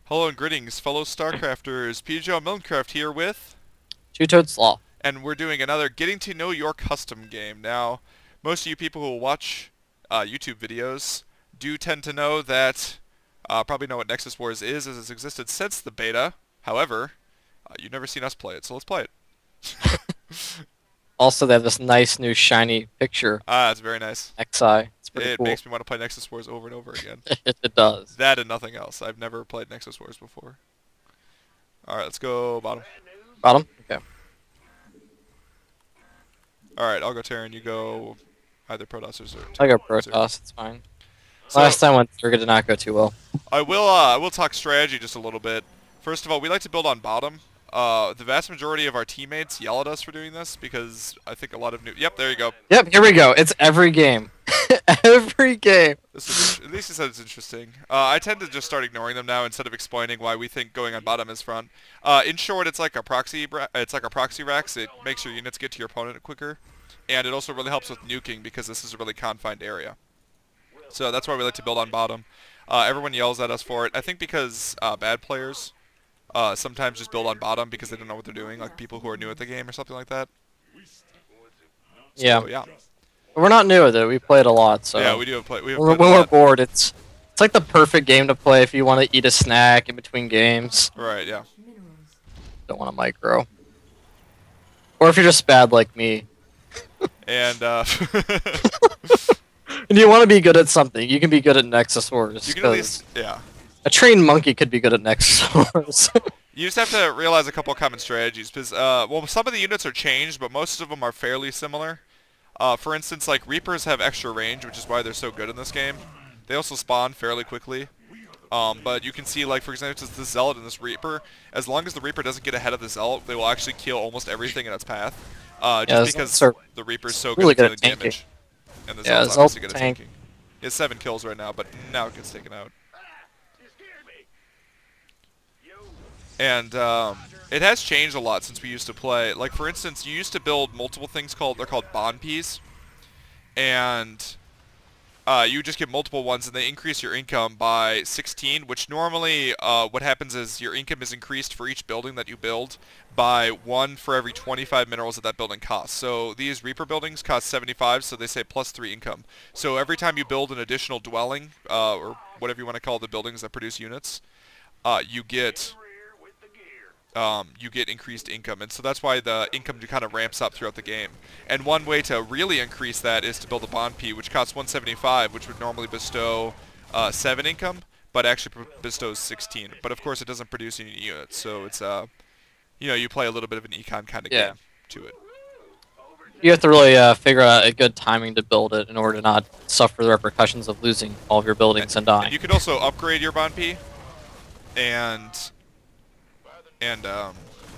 Hello and greetings, fellow StarCrafters. PJ Milncraft here with, Two-toed sloth. and we're doing another Getting to Know Your Custom game. Now, most of you people who watch YouTube videos do tend to know that, probably know what Nexus Wars is, as it's existed since the beta. However, you've never seen us play it, so let's play it. Also, they have this nice new shiny picture, It's very nice. XI. It's pretty It cool. makes me want to play Nexus Wars over and over again. It does. That and nothing else. I've never played Nexus Wars before. Alright, let's go bottom. Bottom? Okay. Alright, I'll go Terran, you go either Protoss or I'll go Zerg. Protoss. It's fine. So, Last time went Zerga did not go too well. I will talk strategy just a little bit. First of all, we like to build on bottom. The vast majority of our teammates yell at us for doing this because I think a lot of new. Yep, there you go. Yep, here we go. It's every game. Every game. At least he said it's interesting. I tend to just start ignoring them now instead of explaining why we think going on bottom is front. In short, it's like a proxy. It's like a proxy Rex. It makes your units get to your opponent quicker, and it also really helps with nuking because this is a really confined area. So that's why we like to build on bottom. Everyone yells at us for it. I think because bad players sometimes just build on bottom because they don't know what they're doing, like people who are new at the game or something like that. Yeah. So yeah, We're not new at it. We play it a lot, so yeah, we do have play. We have when played a we're lot. bored, it's like the perfect game to play if you want to eat a snack in between games. Right. Yeah. Don't want to micro. Or if you're just bad like me. And And you want to be good at something, you can be good at Nexus Wars. you can at least, yeah. A trained monkey could be good at Nexus Wars. You just have to realize a couple of common strategies because, well, some of the units are changed, but most of them are fairly similar. For instance, like Reapers have extra range, which is why they're so good in this game. They also spawn fairly quickly. But you can see, like, for example, the Zealot and this Reaper, as long as the Reaper doesn't get ahead of the Zealot, they will actually kill almost everything in its path. Yeah, Just because the Reaper's so really good good at at dealing tanking. damage. And the Yeah, Zealot's Zelt obviously good at tank. tanking. He has 7 kills right now, but now it gets taken out. And it has changed a lot since we used to play. Like, for instance, you used to build multiple things they're called bond peas. And you just get multiple ones and they increase your income by 16, which normally what happens is your income is increased for each building that you build by 1 for every 25 minerals that that building costs. So these Reaper buildings cost 75, so they say plus 3 income. So every time you build an additional dwelling, or whatever you want to call the buildings that produce units, you get increased income, and so that's why the income kind of ramps up throughout the game. And one way to really increase that is to build a bond P, which costs 175, which would normally bestow 7 income, but actually bestows 16. But of course, it doesn't produce any units, so it's you play a little bit of an econ kind of Yeah. game to it. You have to really figure out a good timing to build it in order to not suffer the repercussions of losing all of your buildings and dying. And you can also upgrade your bond P, and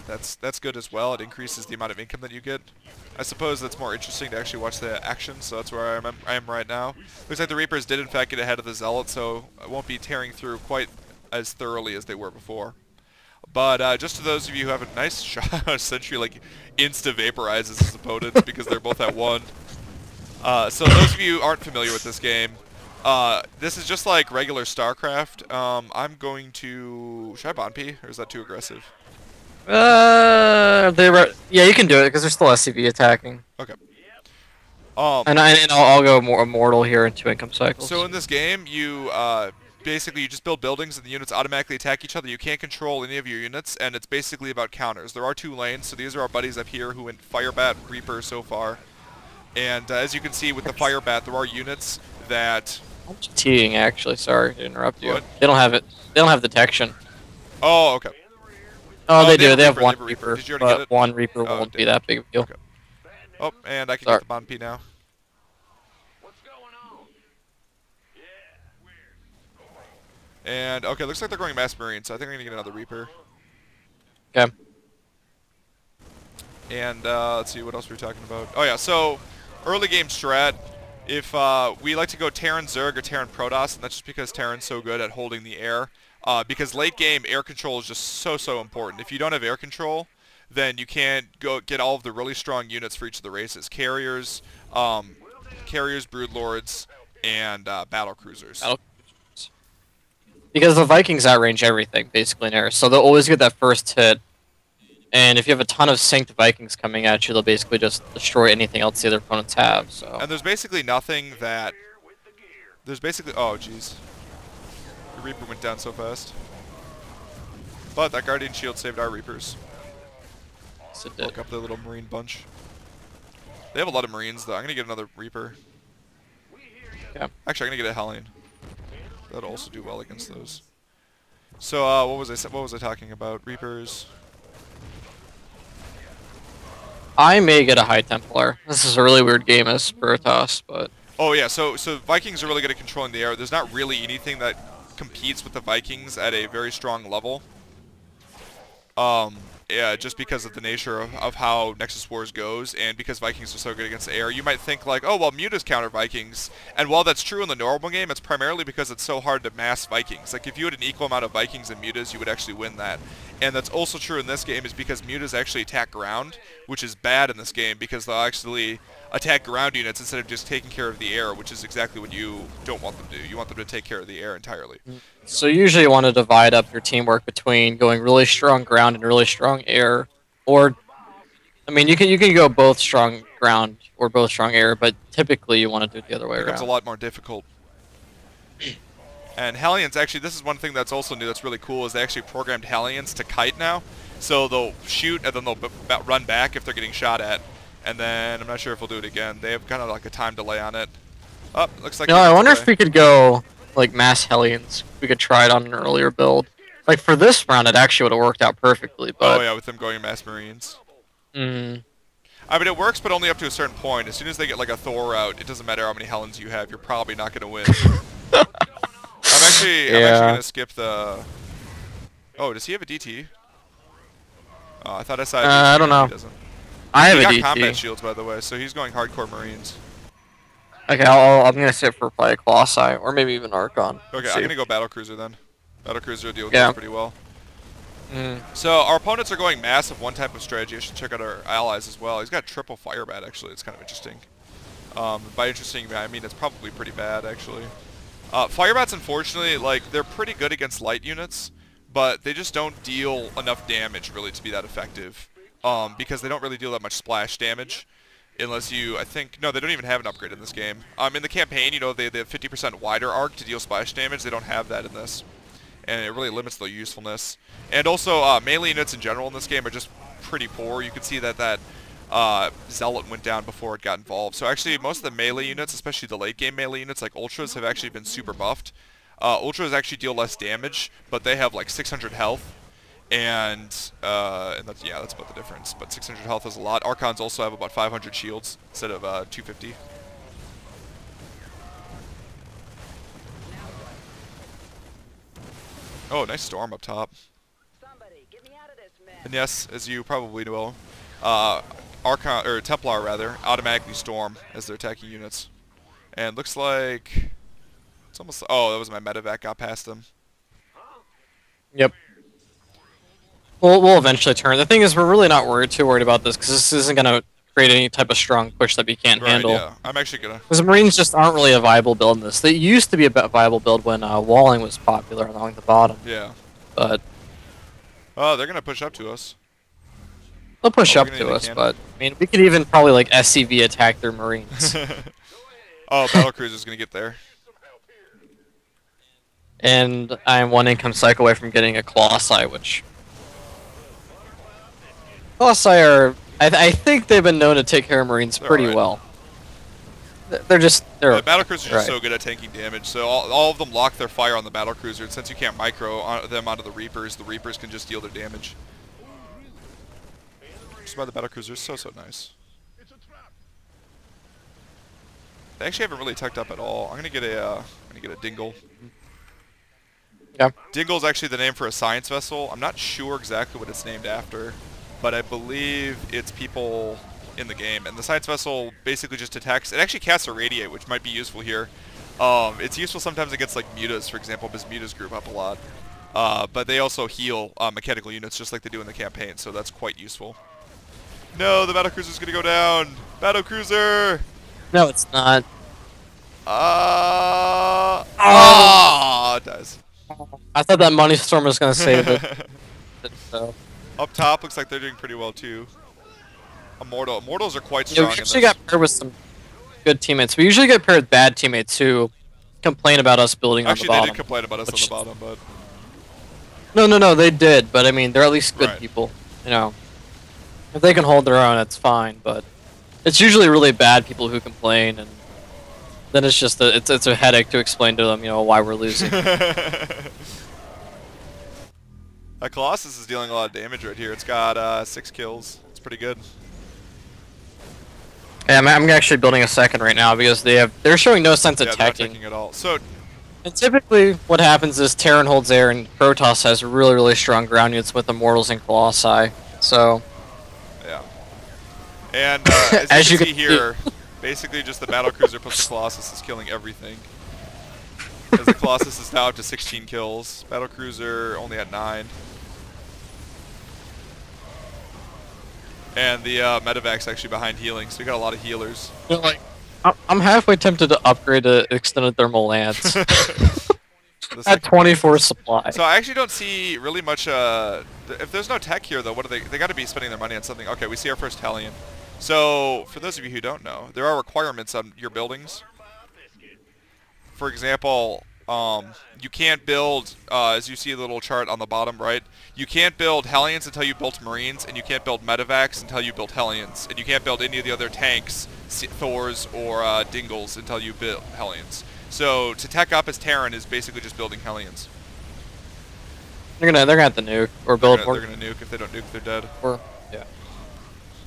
that's good as well. It increases the amount of income that you get. I suppose that's more interesting to actually watch the action, so that's where I am right now. Looks like the Reapers did in fact get ahead of the Zealot, so I won't be tearing through quite as thoroughly as they were before. But just to those of you who have a nice shot, Sentry like insta-vaporizes his opponents because they're both at 1. So those of you who aren't familiar with this game, this is just like regular StarCraft. I'm going to... Should I bond P, or is that too aggressive? Yeah, you can do it because they're still SCV attacking. Okay. And I'll go more immortal here in 2 income cycles. So in this game, you basically you just build buildings and the units automatically attack each other. You can't control any of your units, and it's basically about counters. There are 2 lanes, so these are our buddies up here who went Firebat, Reaper so far. And as you can see with the Firebat, there are units that... I'm cheating, actually. Sorry to interrupt you. What? They don't have it. They don't have detection. Oh, okay. Oh, they they do. have They have Reaper, 1 they have Reaper, Reaper. Did you already get but it? 1 Reaper Oh, won't be damn. that big of a deal. Okay. Oh, and I can Sorry. get the bond P now. And, okay, looks like they're going Mass Marine, so I think I'm going to get another Reaper. Okay. And, let's see, what else were we talking about? Oh, yeah, so, early game strat, if, we like to go Terran Zerg or Terran Protoss, and that's just because Terran's so good at holding the air. Because late game, air control is just so important. If you don't have air control, then you can't go get all of the really strong units for each of the races. Carriers, Broodlords, and, battle cruisers. Because the Vikings outrange everything, basically, in air. So they'll always get that first hit. And if you have a ton of synced Vikings coming at you, they'll basically just destroy anything else the other opponents have. So. And there's basically nothing that... There's basically... Oh, jeez. The Reaper went down so fast. But that Guardian Shield saved our Reapers. Yes, it did. Look up the little Marine bunch. They have a lot of Marines, though. I'm going to get another Reaper. Yeah. Actually, I'm going to get a Hellion. That'll also do well against those. So, what was I talking about? Reapers... I may get a High Templar. This is a really weird game as Spiritos, but... Oh yeah, so Vikings are really good at controlling the air. There's not really anything that competes with the Vikings at a very strong level. Yeah, just because of the nature of how Nexus Wars goes, and because Vikings are so good against the air, you might think like, oh well, Mutas counter Vikings, and while that's true in the normal game, it's primarily because it's so hard to mass Vikings. Like if you had an equal amount of Vikings and Mutas, you would actually win that. And that's also true in this game is because Mutas actually attack ground, which is bad in this game because they'll actually attack ground units instead of just taking care of the air, which is exactly what you don't want them to do. You want them to take care of the air entirely. So usually you want to divide up your teamwork between going really strong ground and really strong air, or, I mean, you can go both strong ground or both strong air, but typically you want to do it the other way around. It's a lot more difficult. And Hellions, actually, this is one thing that's also new that's really cool, is they actually programmed Hellions to kite now. So they'll shoot, and then they'll run back if they're getting shot at. And then, I'm not sure if we'll do it again. They have kind of like a time delay on it. Oh, looks like... No, I wonder if we could go, like, mass Hellions. We could try it on an earlier build. Like, for this round, it actually would have worked out perfectly, but... Oh, yeah, with them going mass Marines. Mm. I mean, it works, but only up to a certain point. As soon as they get, like, a Thor out, it doesn't matter how many Hellions you have. You're probably not going to win. I'm actually going to skip the... Oh, does he have a DT? Oh, I thought I saw a DT. I don't know. He doesn't. I have He a got DT. combat shields, by the way, so he's going hardcore Marines. Okay, I'm going to sit for probably Colossi, or maybe even Archon. Okay, I'm going to go Battlecruiser then. Battlecruiser will deal with Yeah. this pretty well. Mm. So our opponents are going massive one type of strategy. I should check out our allies as well. He's got triple Firebat, actually. It's kind of interesting. By interesting, I mean it's probably pretty bad, actually. Firebats, unfortunately, like, they're pretty good against light units, but they just don't deal enough damage, really, to be that effective. Because they don't really deal that much splash damage. Unless you, I think, no, they don't even have an upgrade in this game. In the campaign, you know, they have 50% wider arc to deal splash damage. They don't have that in this. And it really limits their usefulness. And also, melee units in general in this game are just pretty poor. You can see that Zealot went down before it got involved. So actually, most of the melee units, especially the late game melee units like Ultras, have actually been super buffed. Ultras actually deal less damage, but they have like 600 health. And that's, yeah, that's about the difference. But 600 health is a lot. Archons also have about 500 shields instead of 250. Oh, nice storm up top. And yes, as you probably know, Archon or Templar rather automatically storm as they're attacking units. And looks like it's almost. Oh, that was my medevac got past them. Yep. We'll eventually turn. The thing is, we're really not too worried about this because this isn't going to create any type of strong push that we can't handle. Yeah, I'm actually gonna. Because the Marines just aren't really a viable build in this. They used to be a viable build when walling was popular along the bottom. Yeah. But oh, they're gonna push up to us. they'll push up to us, but I mean, we could even probably like SCV attack their Marines. Oh, Battlecruiser's gonna get there. And I'm one income cycle away from getting a Colossi, which Colossi are. I think they've been known to take care of Marines pretty well. They're just the Battlecruiser is just so good at tanking damage. So all of them lock their fire on the Battlecruiser, and since you can't micro them onto the Reapers can just deal their damage. Just by the Battlecruiser is so nice. They actually haven't really tucked up at all. I'm gonna get a Dingle. Yeah. Dingle is actually the name for a science vessel. I'm not sure exactly what it's named after, but I believe it's people in the game. And the science vessel basically just attacks. It actually casts a radiate, which might be useful here. It's useful sometimes against like mutas, for example, because mutas group up a lot. But they also heal mechanical units just like they do in the campaign, so that's quite useful. No, the Battlecruiser's gonna go down. Battlecruiser. No, it's not. It dies. I thought that money storm was gonna save it. So. Up top, looks like they're doing pretty well too. Immortals are quite Yeah, we strong in usually this. got paired with some good teammates. We usually get paired with bad teammates who complain about us building Actually, on the they bottom. did complain about us on the bottom, but No, they did. But I mean, they're at least good right. people. You know, if they can hold their own, it's fine. But it's usually really bad people who complain, and then it's just it's a headache to explain to them, you know, why we're losing. Colossus is dealing a lot of damage right here. It's got 6 kills. It's pretty good. Yeah, I'm actually building a second right now because they're showing no sense of They're not attacking at all. So, and typically what happens is Terran holds air and Protoss has really strong ground units with Immortals and Colossi. So yeah. And as you can see here, basically just the Battlecruiser plus the Colossus is killing everything. As the Colossus is now up to 16 kills. Battlecruiser only at 9. And the Medevac's actually behind healing, so we got a lot of healers. You know, like, I'm halfway tempted to upgrade to extended thermal lance. At 24 supply. So I actually don't see really much. If there's no tech here, though, what are they got to be spending their money on something. Okay, we see our first Hellion. So for those of you who don't know, there are requirements on your buildings. For example, you can't build, as you see the little chart on the bottom right, you can't build Hellions until you built Marines, and you can't build Medevacs until you built Hellions, and you can't build any of the other tanks, Thors or Dingles until you build Hellions. So to tech up as Terran is basically just building Hellions. They're gonna have to nuke or build more. They're gonna nuke. If they don't nuke, they're dead. Or, yeah.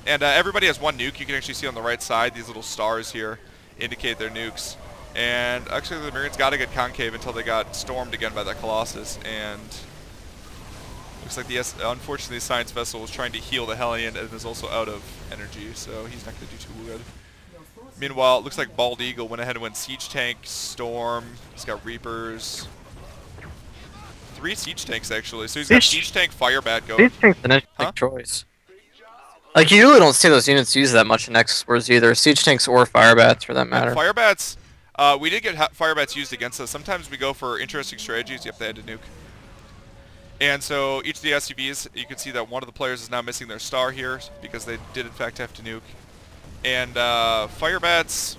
And everybody has one nuke. You can actually see on the right side these little stars here indicate their nukes. And actually the Marines got to get concave until they got stormed again by that Colossus. And looks like unfortunately the Science Vessel was trying to heal the Hellion and is also out of energy, so he's not going to do too good. Meanwhile, it looks like Bald Eagle went ahead and went Siege Tank, Storm. He's got Reapers. 3 Siege Tanks actually. So he's got Siege Tank, Fire Bat going. Siege Tank's an interesting choice. Like, you really don't see those units used that much in Nexus Wars either. Siege Tanks or Fire Bats for that matter. Fire Bats. We did get Fire Bats used against us. Sometimes we go for interesting strategies. Yep, they had to nuke. And so each of the SUVs, you can see that one of the players is now missing their star here because they did in fact have to nuke. And Fire Bats,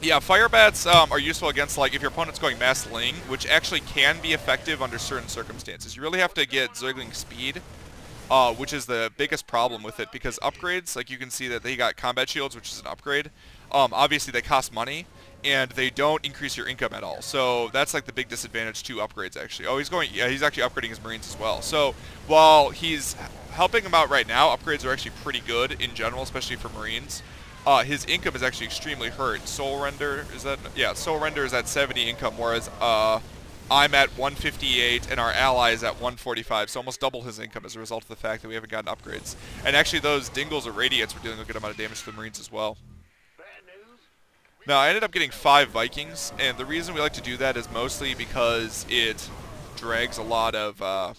yeah, Fire Bats are useful against, like, if your opponent's going Mass Ling, which actually can be effective under certain circumstances. You really have to get Zergling speed, which is the biggest problem with it, because upgrades, like you can see that they got combat shields, which is an upgrade. Obviously they cost money, and they don't increase your income at all. So that's like the big disadvantage to upgrades actually. Oh, he's actually upgrading his Marines as well. So while he's helping him out right now, upgrades are actually pretty good in general, especially for Marines. His income is actually extremely hurt. Soul Render is that? Yeah, Soul Render is at 70 income, whereas I'm at 158 and our ally is at 145, so almost double his income as a result of the fact that we haven't gotten upgrades. And actually those Dingles or Radiates were dealing a good amount of damage to the Marines as well. Now, I ended up getting 5 Vikings, and the reason we like to do that is mostly because it drags a lot of, well,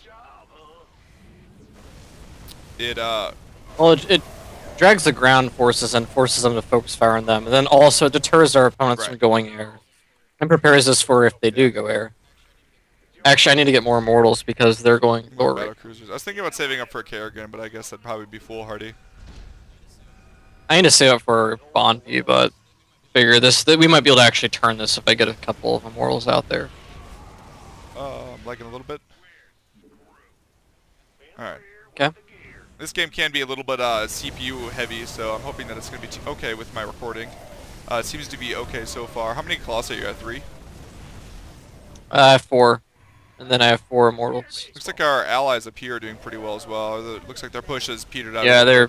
it drags the ground forces and forces them to focus fire on them, and then also it deters our opponents from going air, and prepares us for if they do go air. Actually, I need to get more Immortals because they're going lower. Battlecruisers. I was thinking about saving up for a Kerrigan, but I guess that'd probably be foolhardy. I need to save up for Bonpi, but figure we might be able to actually turn this if I get a couple of Immortals out there. I'm lagging a little bit. Alright. Okay. This game can be a little bit CPU heavy, so I'm hoping that it's going to be okay with my recording. It seems to be okay so far. How many Colossi are you at? 3? I have 4. And then I have 4 Immortals. Looks like our allies up here are doing pretty well as well. Looks like their push has petered out. Yeah, they're...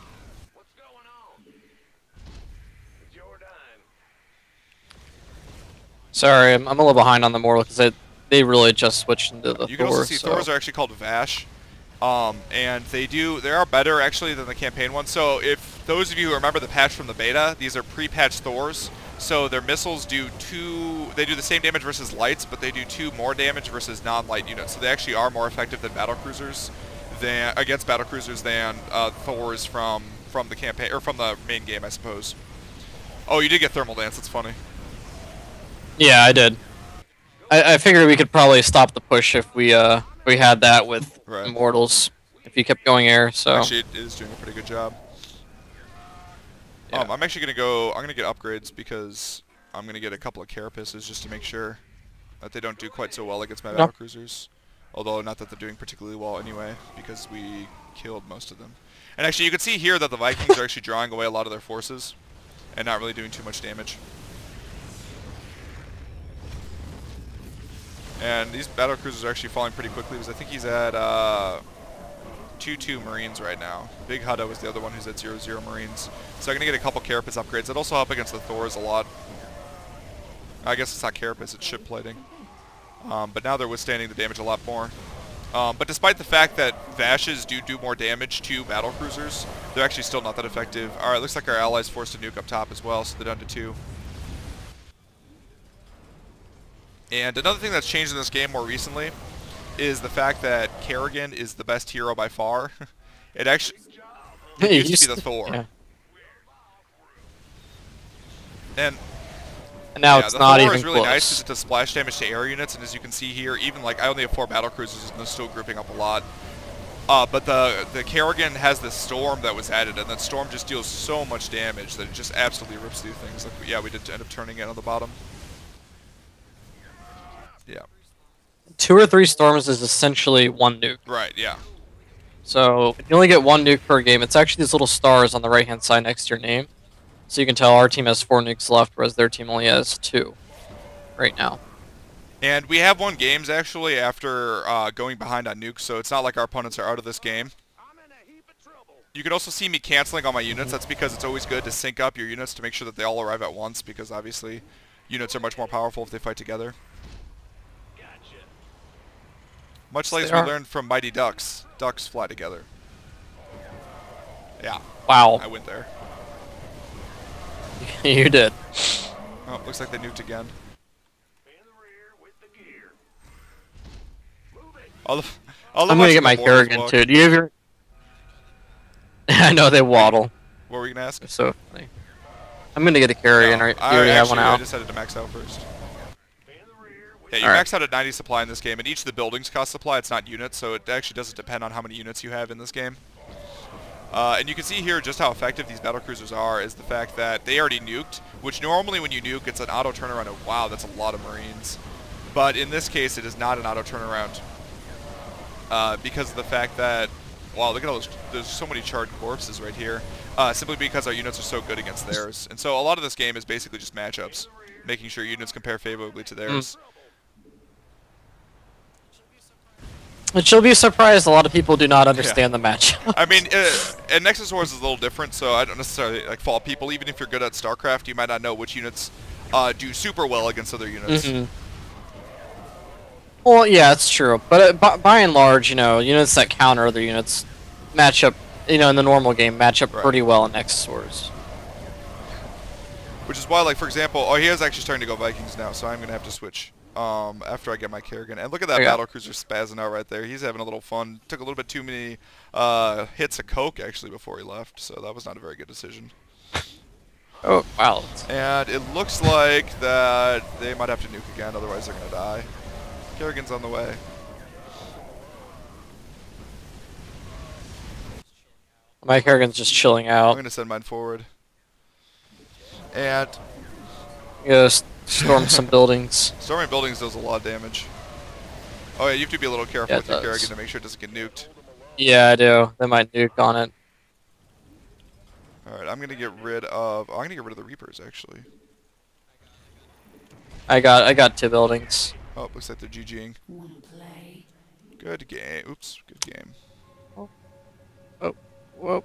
Sorry, I'm a little behind on the Immortal because they really just switched into the You can also see Thors are actually called Vash. And they are better actually than the campaign ones. So if those of you who remember the patch from the beta, these are pre-patched Thors. So their missiles do they do the same damage versus lights, but they do 2 more damage versus non-light units. So they actually are more effective than against battlecruisers than Thors from the campaign or from the main game, I suppose. Oh, you did get thermal dance. That's funny. Yeah, I did. I figured we could probably stop the push if we had that with Right. Immortals. If you kept going air, so. Actually, it is doing a pretty good job. Yeah. I'm actually gonna go. I'm gonna get upgrades because I'm gonna get a couple of carapaces just to make sure that they don't do quite so well against my No. battlecruisers. Although not that they're doing particularly well anyway, because we killed most of them. And actually, you can see here that the Vikings are actually drawing away a lot of their forces, and not really doing too much damage. And these battlecruisers are actually falling pretty quickly because I think he's at 2-2 Marines right now. Big Hudda was the other one who's at 0-0 Marines. So I'm going to get a couple Carapace upgrades. That also help against the Thors a lot. I guess it's not Carapace, it's ship plating. But now they're withstanding the damage a lot more. But despite the fact that Vashes do more damage to battlecruisers, they're actually still not that effective. Alright, looks like our allies forced a nuke up top as well, so they're down to 2. And another thing that's changed in this game more recently is the fact that Kerrigan is the best hero by far. It actually used to be the Thor. Yeah. And now yeah, it's the not Thor even is really close. nice because it does splash damage to air units, and as you can see here, even like I only have 4 battlecruisers and they're still grouping up a lot. But the Kerrigan has this storm that was added, and that storm just deals so much damage that it just absolutely rips through things. Like, yeah, we did end up turning it on the bottom. Yeah. 2 or 3 storms is essentially 1 nuke. Right, yeah. So you only get 1 nuke per game. It's actually these little stars on the right-hand side next to your name. So you can tell our team has 4 nukes left, whereas their team only has 2 right now. And we have won games, actually, after going behind on nukes, so it's not like our opponents are out of this game. You can also see me canceling all my units. That's because it's always good to sync up your units to make sure that they all arrive at once, because obviously units are much more powerful if they fight together. Much like we learned from Mighty Ducks. Ducks fly together. Yeah. Wow. I went there. You did. Oh, looks like they nuked again. I'm gonna get my Kerrigan too. Do you have your... I know they waddle. What were you gonna ask? It's so funny. I'm gonna get a Kerrigan. No, You already have one out. I decided to max out first. Yeah, you max out at 90 supply in this game, and each of the buildings cost supply. It's not units, so it actually doesn't depend on how many units you have in this game. And you can see here just how effective these battlecruisers are is the fact that they already nuked, which normally when you nuke, it's an auto turnaround of, wow, that's a lot of Marines. But in this case, it is not an auto turnaround because of the fact that, wow, look at all those, there's so many charred corpses right here, simply because our units are so good against theirs. And so a lot of this game is basically just matchups, making sure units compare favorably to theirs. But you'll be surprised a lot of people do not understand the match. I mean, and Nexus Wars is a little different, so I don't necessarily like fault people. Even if you're good at StarCraft, you might not know which units do super well against other units. Well, yeah, it's true. But by and large, you know, units that counter other units match up, you know, in the normal game, match up pretty well in Nexus Wars. Which is why, like, for example, oh, he is actually starting to go Vikings now, so I'm going to have to switch after I get my Kerrigan. And look at that battlecruiser spazzing out right there. He's having a little fun. Took a little bit too many hits of coke, actually, before he left, so that was not a very good decision. Oh, wow. And it looks like that they might have to nuke again, otherwise they're going to die. Kerrigan's on the way. My Kerrigan's just chilling out. I'm going to send mine forward. And storm some buildings. Storming buildings does a lot of damage. Oh yeah, you have to be a little careful with your Kerrigan to make sure it doesn't get nuked. Yeah, I do. They might nuke on it. Alright, I'm going to get rid of... Oh, I'm going to get rid of the Reapers, actually. I got 2 buildings. Oh, looks like they're GGing. Good game. Oops, good game. Oh, whoa.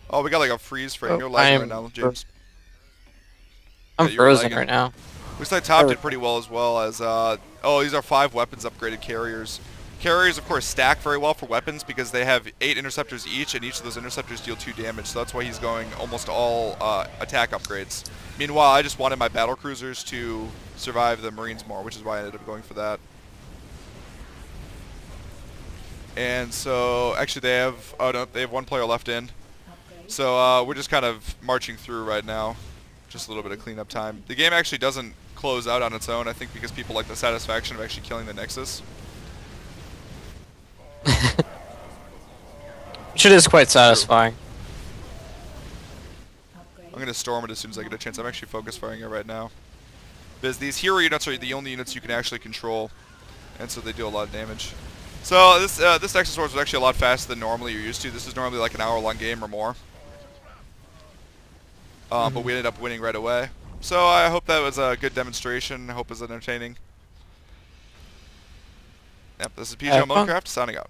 Oh, we got like a freeze frame. You're lagging right now, James. I'm frozen right now. Looks like top did pretty well as oh, these are 5 weapons upgraded carriers. Carriers, of course, stack very well for weapons because they have 8 interceptors each, and each of those interceptors deal 2 damage, so that's why he's going almost all attack upgrades. Meanwhile, I just wanted my battlecruisers to survive the Marines more, which is why I ended up going for that. And so, actually they have, oh no, they have 1 player left in. So we're just kind of marching through right now. Just a little bit of cleanup time. The game actually doesn't close out on its own, I think, because people like the satisfaction of actually killing the Nexus. Which it is quite satisfying. I'm going to storm it as soon as I get a chance. I'm actually focus firing it right now. Because these hero units are the only units you can actually control, and so they do a lot of damage. So this Nexus Wars was actually a lot faster than normally you're used to. This is normally like an hour-long game or more. But we ended up winning right away. So I hope that was a good demonstration. I hope it was entertaining. Yep, this is PJ Modecraft signing out.